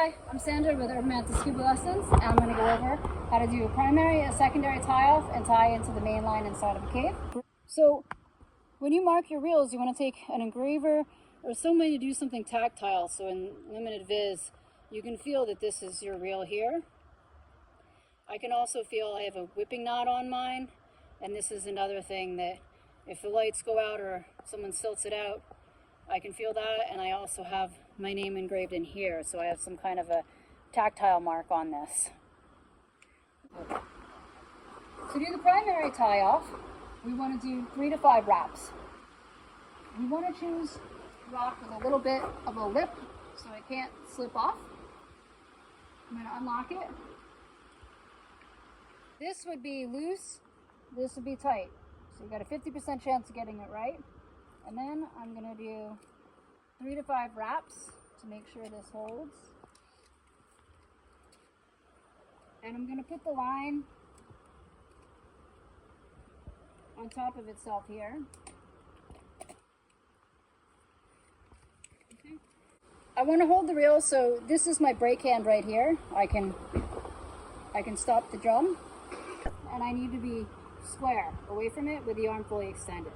Hi, I'm Sandra with Urban Manta Scuba Lessons, and I'm going to go over how to do a primary and secondary tie-off and tie into the main line inside of a cave. So when you mark your reels, you want to take an engraver or some way to do something tactile, so in limited viz, you can feel that this is your reel here. I can also feel I have a whipping knot on mine, and this is another thing that if the lights go out or someone silts it out, I can feel that, and I also have my name engraved in here, so I have some kind of a tactile mark on this. Okay. To do the primary tie-off, we want to do 3 to 5 wraps. We want to choose rock with a little bit of a lip so it can't slip off. I'm going to unlock it. This would be loose, this would be tight. So you got a 50% chance of getting it right. And then I'm going to do 3 to 5 wraps to make sure this holds. And I'm going to put the line on top of itself here. Okay. I want to hold the reel, so this is my brake hand right here. I can stop the drum, and I need to be square away from it with the arm fully extended.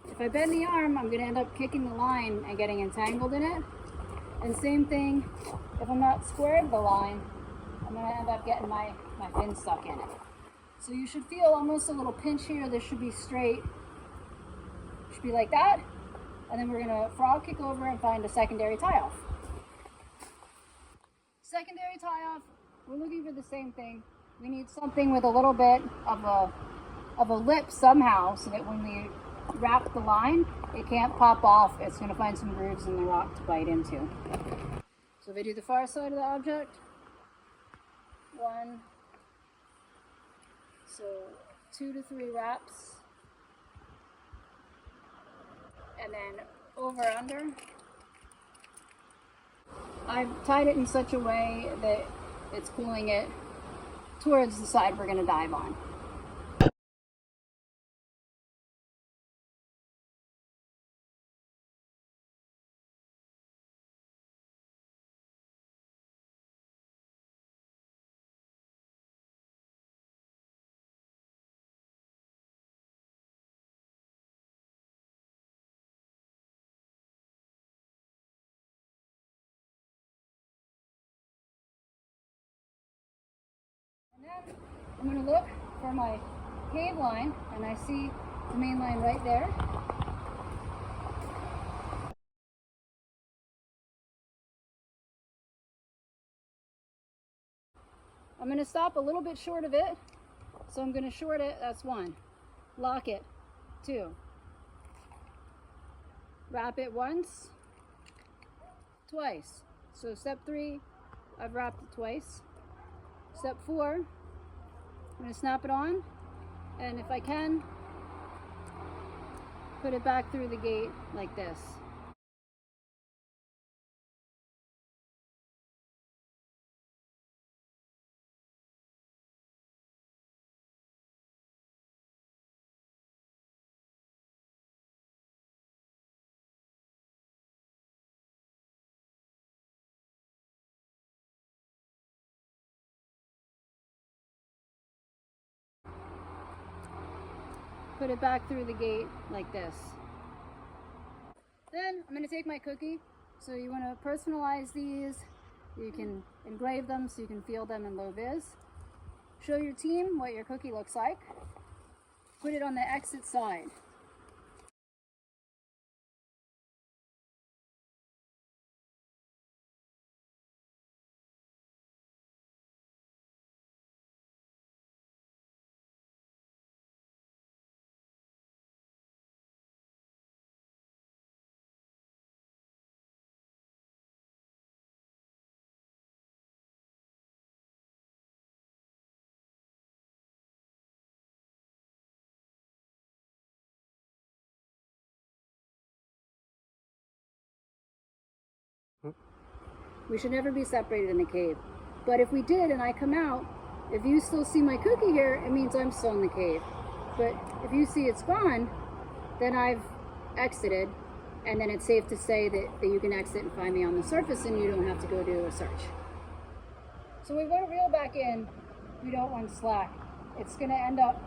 If I bend the arm, I'm going to end up kicking the line and getting entangled in it. And same thing, if I'm not squared the line, I'm going to end up getting my fin stuck in it. So you should feel almost a little pinch here. This should be straight. Should be like that. And then we're going to frog kick over and find a secondary tie-off. Secondary tie-off, we're looking for the same thing. We need something with a little bit of a lip somehow, so that when we wrap the line, it can't pop off. It's going to find some grooves in the rock to bite into. So if I do the far side of the object, 1, so 2 to 3 wraps, and then over under. I've tied it in such a way that it's pulling it towards the side we're going to dive on. And then I'm going to look for my cave line, and I see the main line right there. I'm going to stop a little bit short of it, so I'm going to short it, that's 1. Lock it, 2. Wrap it once, twice. So step 3, I've wrapped it twice. Step 4, I'm going to snap it on, and if I can, put it back through the gate like this. Put it back through the gate like this. Then I'm going to take my cookie. So you want to personalize these. You can engrave them so you can feel them in low vis. Show your team what your cookie looks like. Put it on the exit side. We should never be separated in the cave. But if we did and I come out, if you still see my cookie here, it means I'm still in the cave. But if you see it's gone, then I've exited, and then it's safe to say that you can exit and find me on the surface and you don't have to go do a search. So we want to reel back in. We don't want slack. It's going to end up,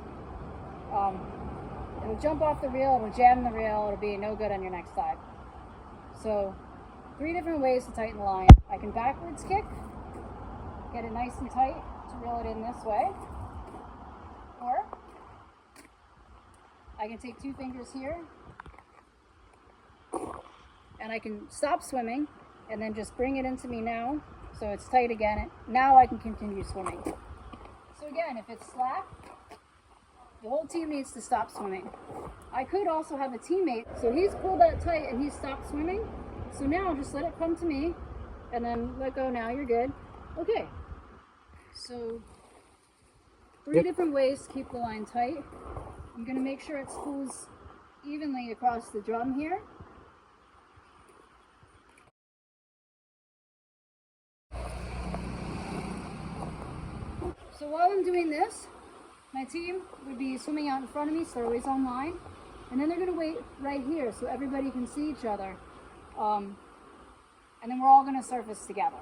it'll jump off the reel, it'll jam the reel, it'll be no good on your next dive. So 3 different ways to tighten the line. I can backwards kick, get it nice and tight to reel it in this way, or I can take 2 fingers here and I can stop swimming and then just bring it into me now so it's tight again. Now I can continue swimming. So again, if it's slack, the whole team needs to stop swimming. I could also have a teammate, so he's pulled that tight and he's stopped swimming. So now just let it come to me and then let go. Now you're good. Okay. So 3 different ways to keep the line tight. I'm going to make sure it spools evenly across the drum here. So while I'm doing this, my team would be swimming out in front of me, so they're always on line. And then they're going to wait right here so everybody can see each other. And then we're all going to surface together.